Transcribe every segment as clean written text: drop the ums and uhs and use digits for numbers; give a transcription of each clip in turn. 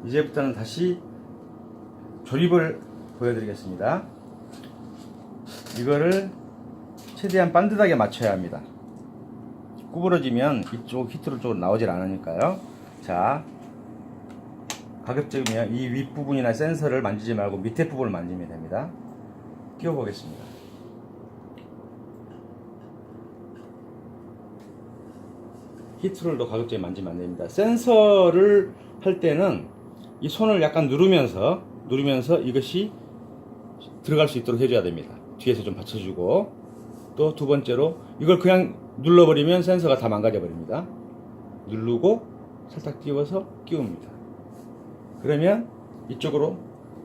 이제부터는 다시 조립을 보여드리겠습니다. 이거를 최대한 반듯하게 맞춰야 합니다. 구부러지면 이쪽 히트로 쪽으로 나오질 않으니까요. 자, 가급적이면 이 윗부분이나 센서를 만지지 말고 밑에 부분을 만지면 됩니다. 끼워 보겠습니다. 히트롤도 가급적이 만지면 안 됩니다. 센서를 할 때는 이 손을 약간 누르면서 이것이 들어갈 수 있도록 해줘야 됩니다. 뒤에서 좀 받쳐주고, 또 두 번째로 이걸 그냥 눌러버리면 센서가 다 망가져 버립니다. 누르고 살짝 띄워서 끼웁니다. 그러면 이쪽으로,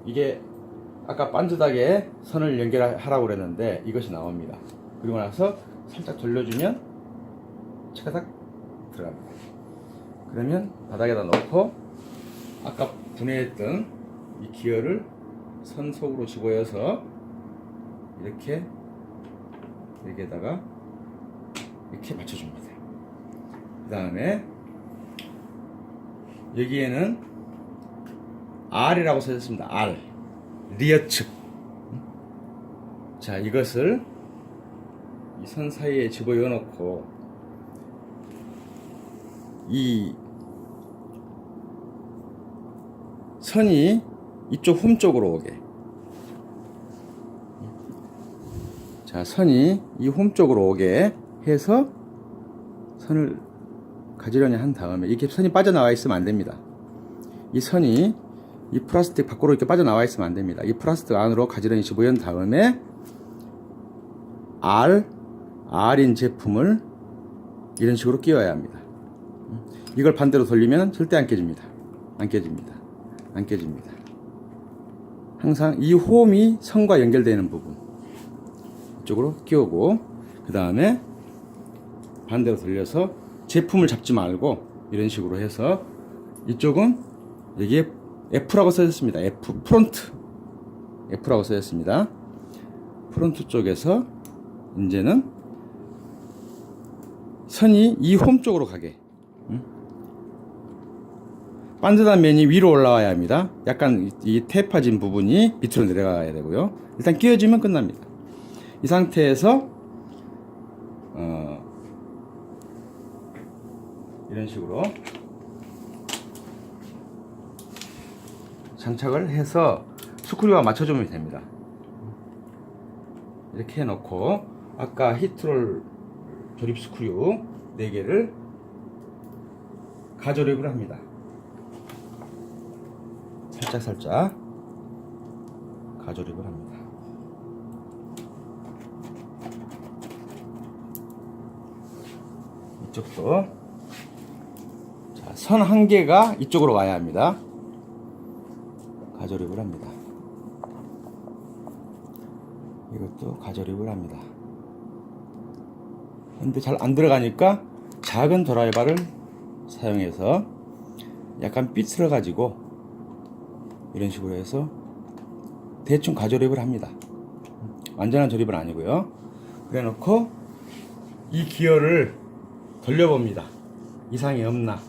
이게 아까 반듯하게 선을 연결하라고 그랬는데 이것이 나옵니다. 그리고 나서 살짝 돌려주면 차가닥 들어갑니다. 그러면 바닥에다 놓고 아까 분해했던 이 기어를 선 속으로 집어여서 이렇게 여기에다가 이렇게 맞춰줍니다. 그 다음에 여기에는 R이라고 써있습니다. R, 리어 측. 자, 이것을 이 선 사이에 집어넣어 놓고 이 선이 이쪽 홈 쪽으로 오게, 자, 선이 이 홈 쪽으로 오게 해서 선을 가지런히 한 다음에, 이렇게 선이 빠져나와 있으면 안 됩니다. 이 선이 이 플라스틱 밖으로 이렇게 빠져나와 있으면 안 됩니다. 이 플라스틱 안으로 가지런히 집어연 다음에 R인 제품을 이런 식으로 끼워야 합니다. 이걸 반대로 돌리면 절대 안 깨집니다. 안 깨집니다. 안 깨집니다. 항상 이 홈이 선과 연결되는 부분 이쪽으로 끼우고, 그 다음에 반대로 돌려서 제품을 잡지 말고 이런 식으로 해서, 이쪽은 여기에 F라고 써졌습니다. F, 프론트 F라고 써졌습니다. 프론트 쪽에서 이제는 선이 이 홈 쪽으로 가게, 반듯한 면이 위로 올라와야 합니다. 약간 이 테이퍼진 부분이 밑으로 내려가야 되고요. 일단 끼워지면 끝납니다. 이 상태에서 이런 식으로 장착을 해서 스크류와 맞춰주면 됩니다. 이렇게 해놓고 아까 히트롤 조립 스크류 4개를 가조립을 합니다. 살짝 가조립을 합니다. 이쪽도, 자, 선 한 개가 이쪽으로 와야 합니다. 가조립을 합니다. 이것도 가조립을 합니다. 근데 잘 안 들어가니까 작은 드라이버를 사용해서 약간 삐뚤어 가지고 이런 식으로 해서 대충 가조립을 합니다. 완전한 조립은 아니고요. 그래 놓고 이 기어를 돌려봅니다. 이상이 없나.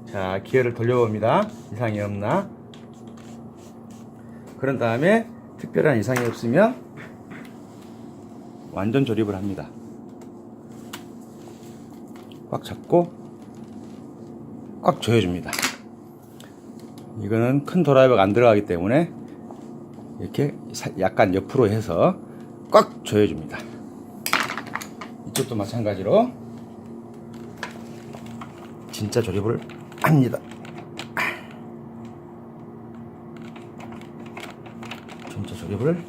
자, 기어를 돌려봅니다. 이상이 없나. 그런 다음에 특별한 이상이 없으면 완전 조립을 합니다. 꽉 잡고 꽉 조여줍니다. 이거는 큰 드라이버가 안 들어가기 때문에 이렇게 약간 옆으로 해서 꽉 조여줍니다. 이쪽도 마찬가지로 진짜 조립을 합니다. 진짜 조립을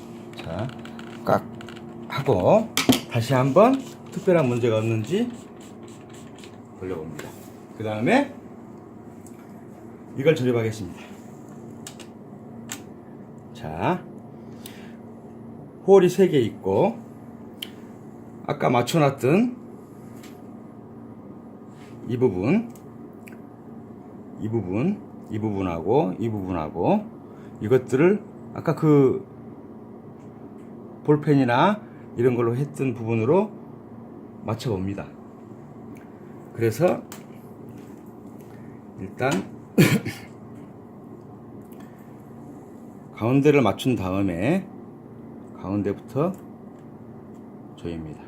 꽉 하고 다시 한번 특별한 문제가 없는지 돌려봅니다. 그 다음에 이걸 조립하겠습니다. 자, 홀이 3개 있고 아까 맞춰놨던 이 부분하고 이 부분하고 이것들을 아까 그 볼펜이나 이런 걸로 했던 부분으로 맞춰 봅니다. 그래서 일단 가운데를 맞춘 다음에 가운데부터 조입니다.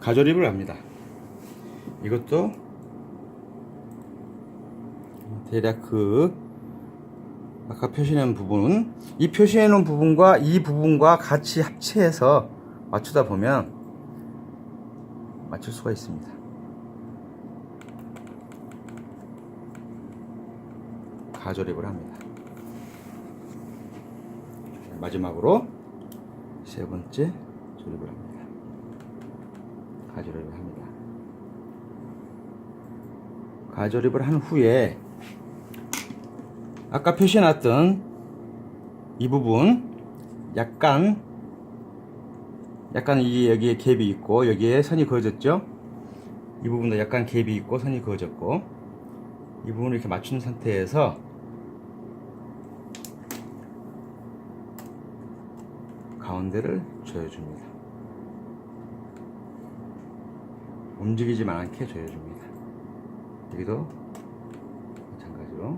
가조립을 합니다. 이것도 대략 아까 표시해 놓은 부분은 이 표시해 놓은 부분과 이 부분과 같이 합체해서 맞추다 보면 맞출 수가 있습니다. 가조립을 합니다. 마지막으로 세 번째 조립을 합니다. 가조립을 합니다. 가조립을 한 후에 아까 표시해놨던 이 부분 약간 여기에 갭이 있고 여기에 선이 그어졌죠. 이 부분도 약간 갭이 있고 선이 그어졌고 이 부분을 이렇게 맞춘 상태에서 가운데를 조여줍니다. 움직이지만 않게 조여줍니다. 여기도 마찬가지로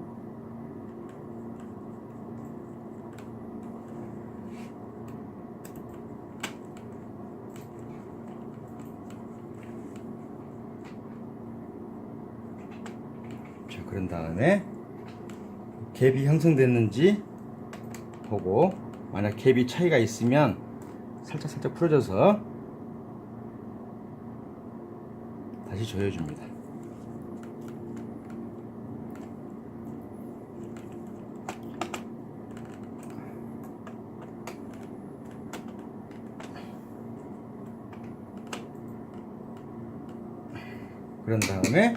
자, 그런 다음에 갭이 형성됐는지 보고 만약 갭이 차이가 있으면 살짝 풀어줘서 다시 조여줍니다. 그런 다음에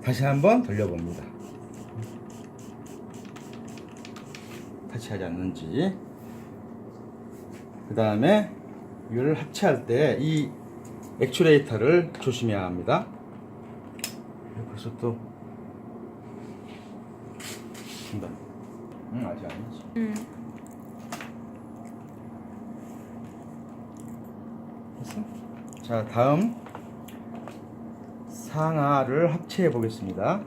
다시 한번 돌려봅니다. 터치하지 않는지. 그 다음에 이걸 합체할 때 이 액추레이터를 조심해야 합니다. 벌써 또 된다. 아직 아니지. 됐어? 자, 다음 상하를 합체해 보겠습니다.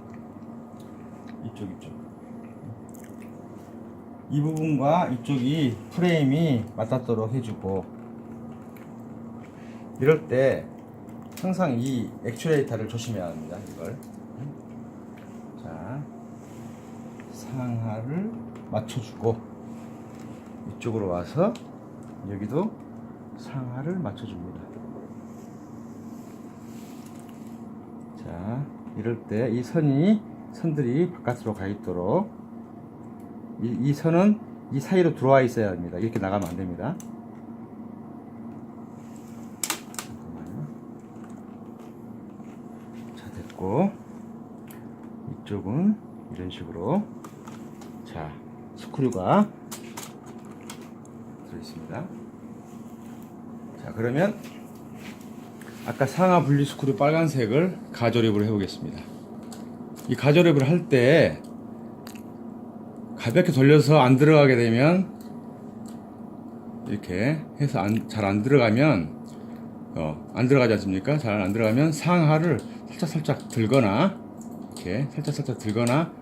이쪽 이 부분과 이쪽이 프레임이 맞닿도록 해주고 이럴 때 항상 이 액추레이터를 조심해야 합니다. 이걸 자, 상하를 맞춰주고 이쪽으로 와서 여기도 상하를 맞춰줍니다. 자, 이럴 때 이 선들이 바깥으로 가 있도록 이 선은 이 사이로 들어와 있어야 합니다. 이렇게 나가면 안 됩니다. 잠깐만요. 자, 됐고 이쪽은 이런 식으로 자, 스크류가 들어 있습니다. 자, 그러면 아까 상하 분리 스크류 빨간색을 가조립을 해보겠습니다. 이 가조립을 할 때 가볍게 돌려서 안 들어가게 되면 이렇게 해서 잘 안 들어가면 안 들어가지 않습니까? 잘 안 들어가면 상하를 살짝 들거나 이렇게 살짝 들거나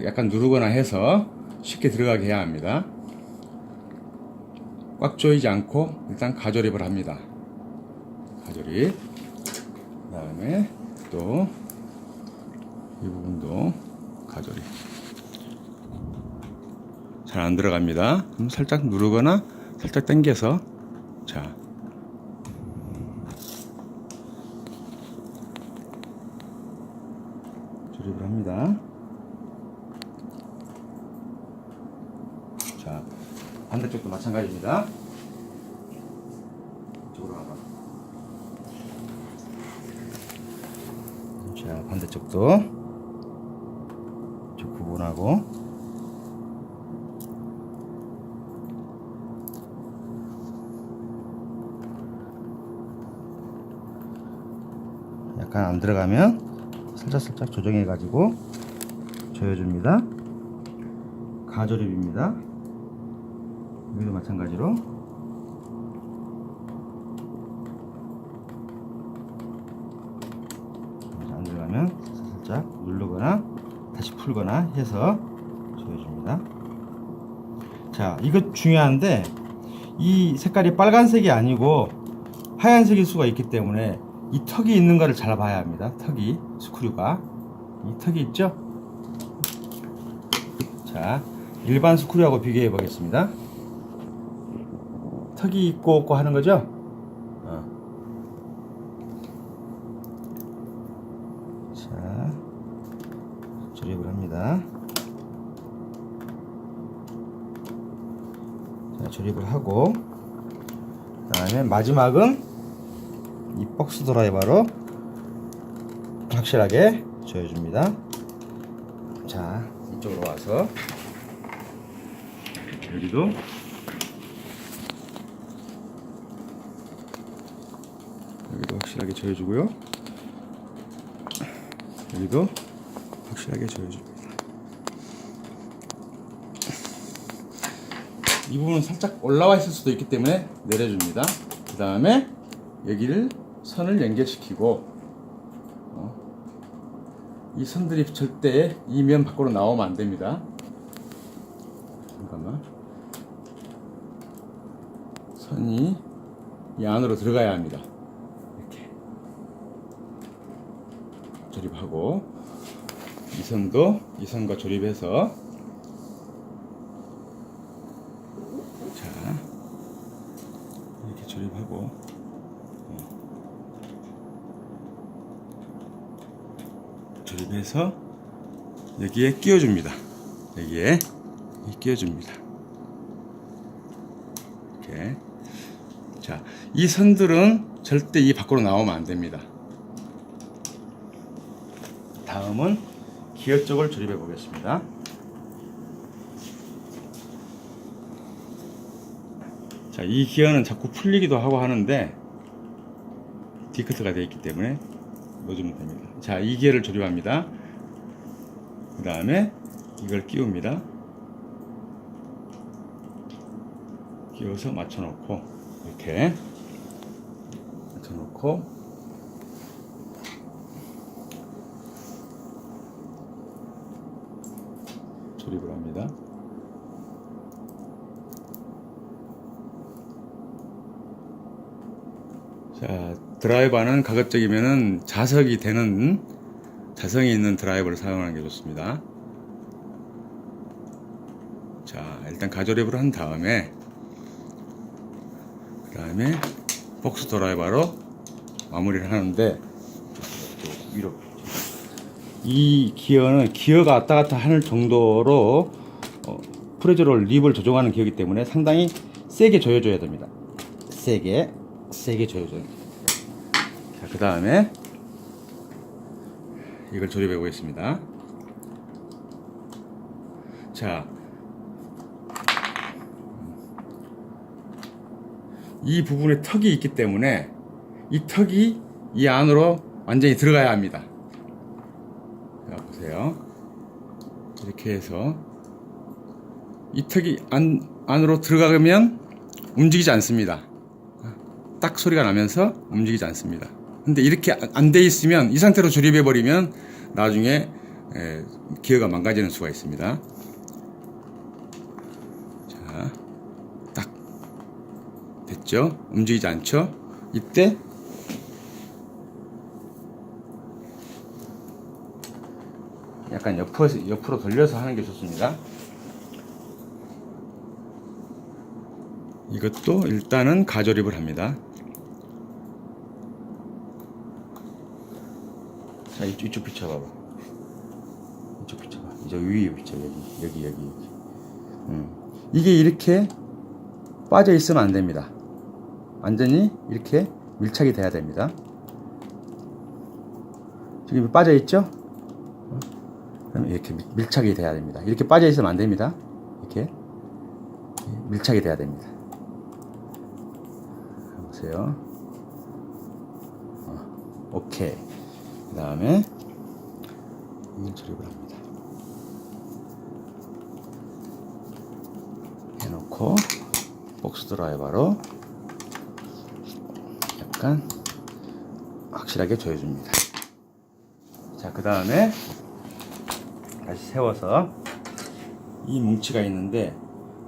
약간 누르거나 해서 쉽게 들어가게 해야 합니다. 꽉 조이지 않고 일단 가조립을 합니다. 가조립. 그 다음에 또 이 부분도 가조립. 잘 안 들어갑니다. 그럼 살짝 누르거나 살짝 당겨서 자, 조립을 합니다. 자, 반대쪽도 마찬가지입니다. 이쪽으로 가봐. 자, 반대쪽도 저 부분하고 약간 안 들어가면 살짝 조정해 가지고 조여줍니다. 가조립입니다. 여기도 마찬가지로 안 들어가면 살짝 누르거나 다시 풀거나 해서 조여줍니다. 자, 이거 중요한데 이 색깔이 빨간색이 아니고 하얀색일 수가 있기 때문에 이 턱이 있는가를 잘 봐야 합니다. 턱이, 스크류가 이 턱이 있죠? 자, 일반 스크류하고 비교해 보겠습니다. 턱이 있고 없고 하는 거죠? 자, 조립을 합니다. 자, 조립을 하고 그 다음에 마지막은 이 박스 드라이버로 확실하게 조여줍니다. 자, 이쪽으로 와서 여기도 확실하게 조여주고요. 여기도 확실하게 조여줍니다. 이 부분은 살짝 올라와 있을 수도 있기 때문에 내려줍니다. 그 다음에 여기를 선을 연결시키고 이 선들이 절대 이 면 밖으로 나오면 안 됩니다. 잠깐만. 선이 이 안으로 들어가야 합니다. 이렇게 조립하고 이 선도 이 선과 조립해서 자 이렇게 조립하고 조립해서 여기에 끼워줍니다. 여기에 끼워줍니다. 이렇게. 자, 이 선들은 절대 이 밖으로 나오면 안 됩니다. 다음은 기어 쪽을 조립해 보겠습니다. 자, 이 기어는 자꾸 풀리기도 하고 하는데 디커트가 되어 있기 때문에 넣어주면 됩니다. 자, 이 기어를 조립합니다. 그 다음에 이걸 끼웁니다. 끼워서 맞춰놓고 이렇게 맞춰놓고 조립을 합니다. 자, 드라이버는 가급적이면은 자석이 있는 드라이버를 사용하는 게 좋습니다. 자, 일단 가조립을 한 다음에 그 다음에 복스 드라이버로 마무리를 하는데 위로 이 기어는 기어가 왔다 갔다 할 정도로 프레저로 립을 조정하는 기어이기 때문에 상당히 세게 조여줘야 됩니다. 세게 조여줘야 됩니다. 자, 그 다음에 이걸 조립해 보겠습니다. 자, 이 부분에 턱이 있기 때문에 이 턱이 이 안으로 완전히 들어가야 합니다. 자, 보세요. 이렇게 해서 이 턱이 안으로 들어가면 움직이지 않습니다. 딱 소리가 나면서 움직이지 않습니다. 근데 이렇게 안 돼 있으면 이 상태로 조립해 버리면 나중에 기어가 망가지는 수가 있습니다. 자, 딱 됐죠? 움직이지 않죠? 이때 약간 옆으로 돌려서 하는 게 좋습니다. 이것도 일단은 가조립을 합니다. 자, 이쪽 비춰봐봐. 이쪽 비춰봐. 이제 위에 비춰. 여기. 이게 이렇게 빠져 있으면 안 됩니다. 완전히 이렇게 밀착이 돼야 됩니다. 지금 빠져 있죠? 그럼 이렇게 밀착이 돼야 됩니다. 이렇게 빠져 있으면 안 됩니다. 이렇게 밀착이 돼야 됩니다. 보세요. 오케이. 그 다음에 이걸 조립을 합니다. 해놓고 복스 드라이버로 약간 확실하게 조여줍니다. 자, 그 다음에 다시 세워서 이 뭉치가 있는데,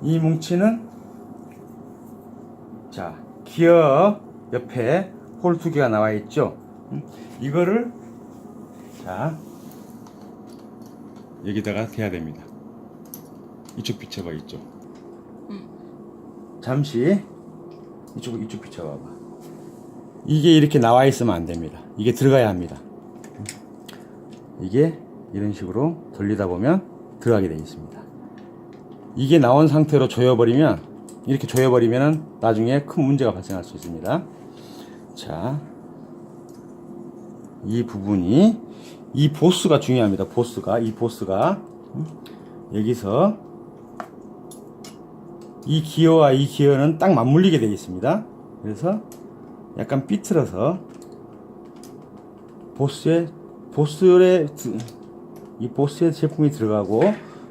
이 뭉치는 자, 기어 옆에 홀 2개가 나와 있죠. 이거를 자, 여기다가 대야 됩니다. 이쪽 비춰봐, 이쪽. 잠시 이쪽 비춰봐봐. 이게 이렇게 나와 있으면 안 됩니다. 이게 들어가야 합니다. 이게 이런 식으로 돌리다 보면 들어가게 되어 있습니다. 이게 나온 상태로 조여버리면, 이렇게 조여버리면 나중에 큰 문제가 발생할 수 있습니다. 자, 이 부분이, 이 보스가 중요합니다. 이 보스가 여기서 이 기어와 이 기어는 딱 맞물리게 되어 있습니다. 그래서 약간 삐뚤어서 이 보스의 제품이 들어가고,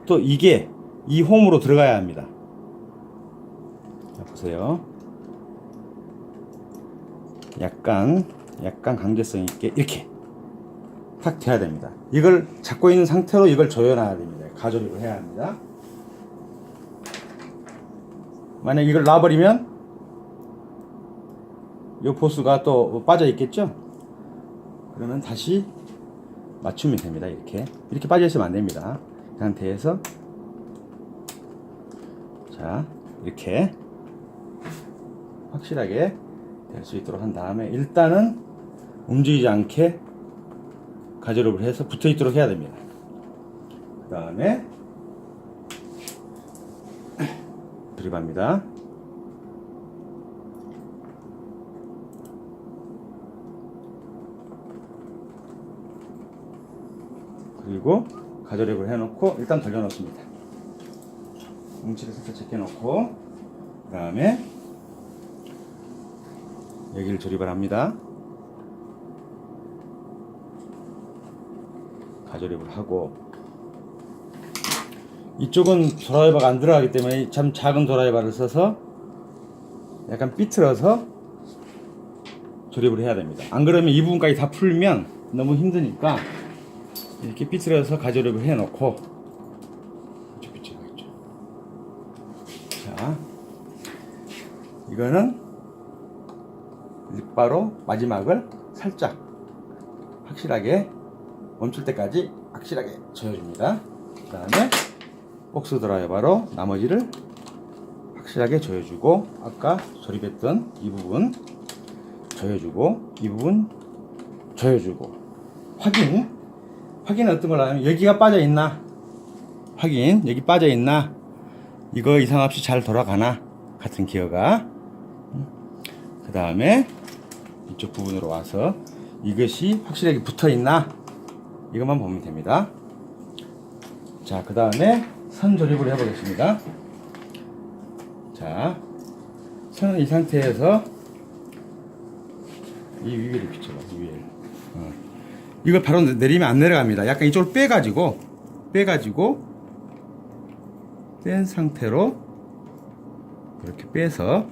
또 이게 이 홈으로 들어가야 합니다. 자, 보세요. 약간 강제성 있게 이렇게 탁 돼야 됩니다. 이걸 잡고 있는 상태로 이걸 조여놔야 됩니다. 가조립을 해야 합니다. 만약 이걸 놔버리면 이 보스가 또 빠져 있겠죠? 그러면 다시 맞추면 됩니다. 이렇게 빠져 있으면 안 됩니다. 그 상태에서 자, 이렇게 확실하게 될 수 있도록 한 다음에, 일단은 움직이지 않게 가조립을 해서 붙어 있도록 해야 됩니다. 그 다음에 조립합니다. 그리고 가조립을 해놓고 일단 돌려놓습니다. 뭉치를 살짝 제껴놓고, 그 다음에 여기를 조립을 합니다. 가조립을 하고, 이쪽은 드라이버가 안 들어가기 때문에 참 작은 드라이버를 써서 약간 삐뚤어서 조립을 해야 됩니다. 안 그러면 이 부분까지 다 풀면 너무 힘드니까 이렇게 삐뚤어서 가조립을 해 놓고, 자, 이거는 바로 마지막을 살짝 확실하게 멈출 때까지 확실하게 조여줍니다. 그 다음에 복스 드라이버로 나머지를 확실하게 조여주고, 아까 조립했던 이 부분 조여주고, 이 부분 조여주고, 확인은 어떤 걸 하냐면, 여기가 빠져 있나 확인, 여기 빠져 있나, 이거 이상 없이 잘 돌아가나, 같은 기어가. 그 다음에 이쪽 부분으로 와서 이것이 확실하게 붙어 있나, 이것만 보면 됩니다. 자, 그 다음에 선 조립을 해 보겠습니다. 자, 선은 이 상태에서 이 위를 비춰봐, 이 위를. 이걸 바로 내리면 안 내려갑니다. 약간 이쪽으로 빼가지고 뺀 상태로 이렇게 빼서,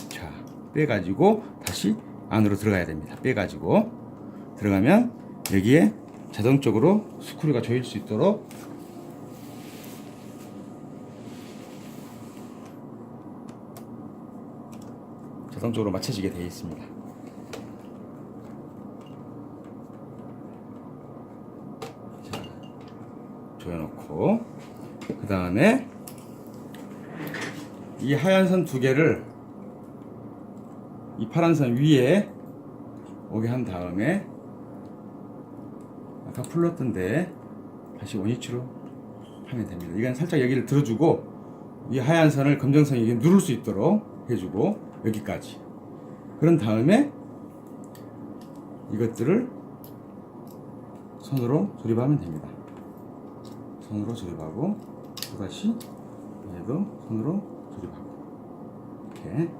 자, 빼가지고 다시 안으로 들어가야 됩니다. 빼가지고 들어가면 여기에 자동적으로 스크류가 조일 수 있도록 자동적으로 맞춰지게 되어 있습니다. 자, 조여놓고, 그 다음에 이 하얀 선 2개를 이 파란 선 위에 오게 한 다음에, 아까 풀렀던데 다시 원위치로 하면 됩니다. 이건 살짝 여기를 들어주고, 이 하얀 선을 검정선이 이게 누를 수 있도록 해주고, 여기까지. 그런 다음에 이것들을 손으로 조립하면 됩니다. 손으로 조립하고, 또다시 얘도 손으로 조립하고, 이렇게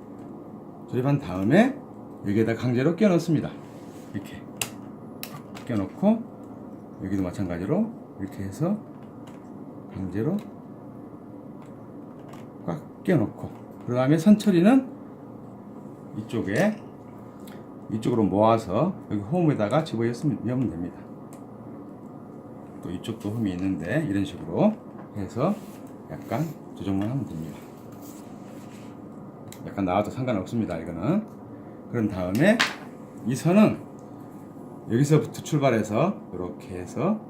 조립한 다음에 여기에다 강제로 끼워 넣습니다. 이렇게 끼워 넣고, 여기도 마찬가지로 이렇게 해서 강제로 꽉 끼워 넣고, 그 다음에 선 처리는 이쪽에 이쪽으로 모아서 여기 홈에다가 집어넣으면 됩니다. 또 이쪽도 홈이 있는데 이런 식으로 해서 약간 조정만 하면 됩니다. 약간 나와도 상관없습니다. 이거는. 그런 다음에 이 선은 여기서부터 출발해서 이렇게 해서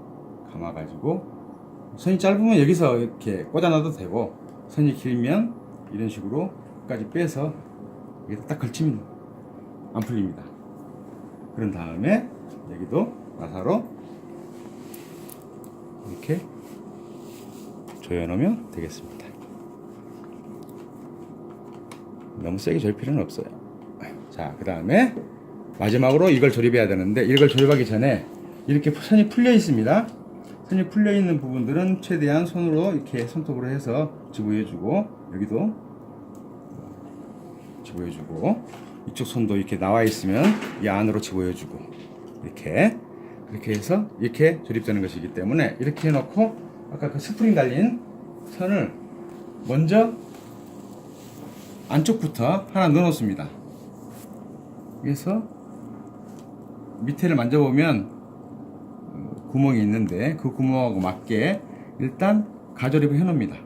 감아가지고, 선이 짧으면 여기서 이렇게 꽂아놔도 되고, 선이 길면 이런 식으로 끝까지 빼서 여기다 딱 걸치면 안 풀립니다. 그런 다음에 여기도 나사로 이렇게 조여 놓으면 되겠습니다. 너무 세게 조일 필요는 없어요. 자, 그 다음에 마지막으로 이걸 조립해야 되는데, 이걸 조립하기 전에 이렇게 선이 풀려 있습니다. 선이 풀려 있는 부분들은 최대한 손으로 이렇게 손톱으로 해서 집어해주고, 여기도 집어해주고, 이쪽 손도 이렇게 나와 있으면 이 안으로 집어해주고, 이렇게 해서 이렇게 조립되는 것이기 때문에, 이렇게 해놓고 아까 그 스프링 달린 선을 먼저 안쪽부터 하나 넣어 놓습니다. 그래서 밑에를 만져보면 구멍이 있는데, 그 구멍하고 맞게 일단 가조립을 해 놓습니다.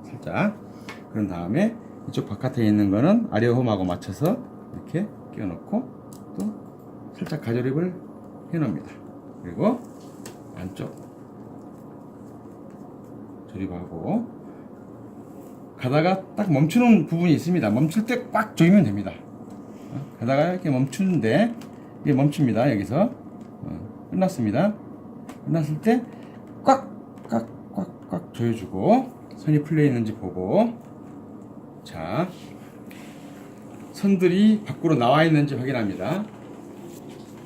살짝. 그런 다음에 이쪽 바깥에 있는 거는 아래 홈하고 맞춰서 이렇게 끼워 넣고 또 살짝 가조립을 해 놓습니다. 그리고 안쪽 조립하고, 가다가 딱 멈추는 부분이 있습니다. 멈출 때 꽉 조이면 됩니다. 가다가 이렇게 멈추는데 이게 멈춥니다. 여기서 끝났습니다. 끝났을 때 꽉 조여주고, 선이 풀려 있는지 보고, 자, 선들이 밖으로 나와 있는지 확인합니다.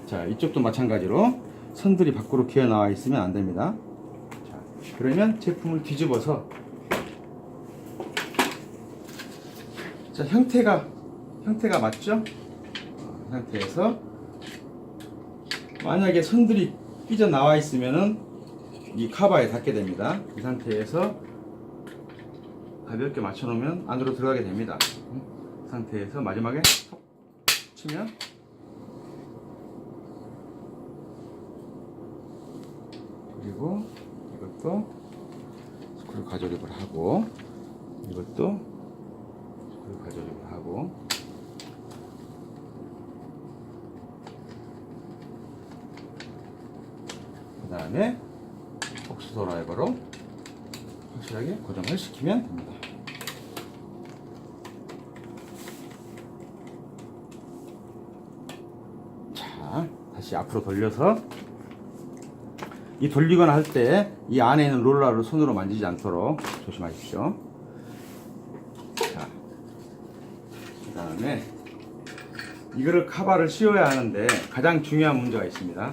자, 이쪽도 마찬가지로 선들이 밖으로 기어 나와 있으면 안 됩니다. 자, 그러면 제품을 뒤집어서, 자, 형태가 맞죠? 상태에서 만약에 선들이 삐져 나와 있으면은 이 카바에 닿게 됩니다. 이 상태에서 가볍게 맞춰 놓으면 안으로 들어가게 됩니다. 상태에서 마지막에 톡 치면, 그리고 이것도 스크류 가조립을 하고, 이것도 스크류 가조립을 하고, 그 다음에 복수 드라이버로 확실하게 고정을 시키면 됩니다. 자, 다시 앞으로 돌려서, 이 돌리거나 할 때 이 안에 있는 롤러를 손으로 만지지 않도록 조심하십시오. 자, 그 다음에 이거를 카바를 씌워야 하는데 가장 중요한 문제가 있습니다.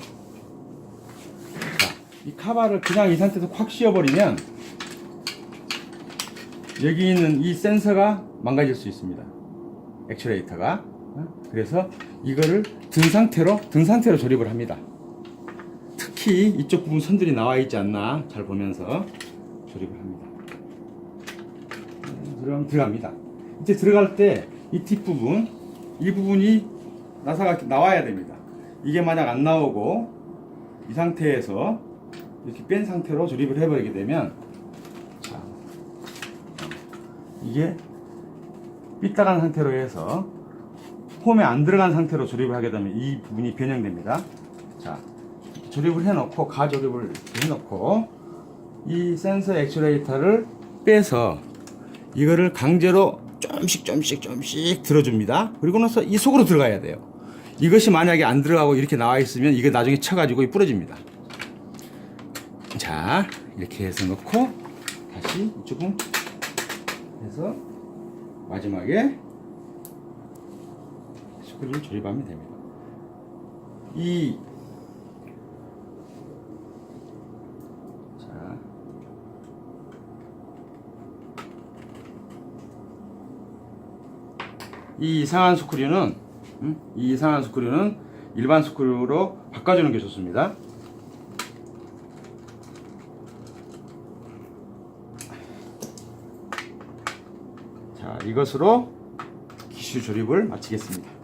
이 카바를 그냥 이 상태에서 콱 씌워버리면 여기 있는 이 센서가 망가질 수 있습니다. 액츄레이터가. 그래서 이거를 든 상태로 조립을 합니다. 특히 이쪽 부분 선들이 나와 있지 않나 잘 보면서 조립을 합니다. 그럼 들어갑니다. 이제 들어갈 때 이 뒷부분, 이 부분이 나사가 나와야 됩니다. 이게 만약 안 나오고 이 상태에서 이렇게 뺀 상태로 조립을 해버리게 되면, 자, 이게 삐딱한 상태로 해서 홈에 안 들어간 상태로 조립을 하게 되면 이 부분이 변형됩니다. 자, 조립을 해놓고, 가조립을 해놓고, 이 센서 액츄레이터를 빼서 이거를 강제로 좀씩 들어줍니다. 그리고 나서 이 속으로 들어가야 돼요. 이것이 만약에 안 들어가고 이렇게 나와 있으면 이게 나중에 쳐가지고 부러집니다. 자, 이렇게 해서 넣고 다시 이쪽은 해서 마지막에 스크류를 조립하면 됩니다. 이 이상한 스크류는 일반 스크류로 바꿔주는 게 좋습니다. 자, 이것으로 기슈 조립을 마치겠습니다.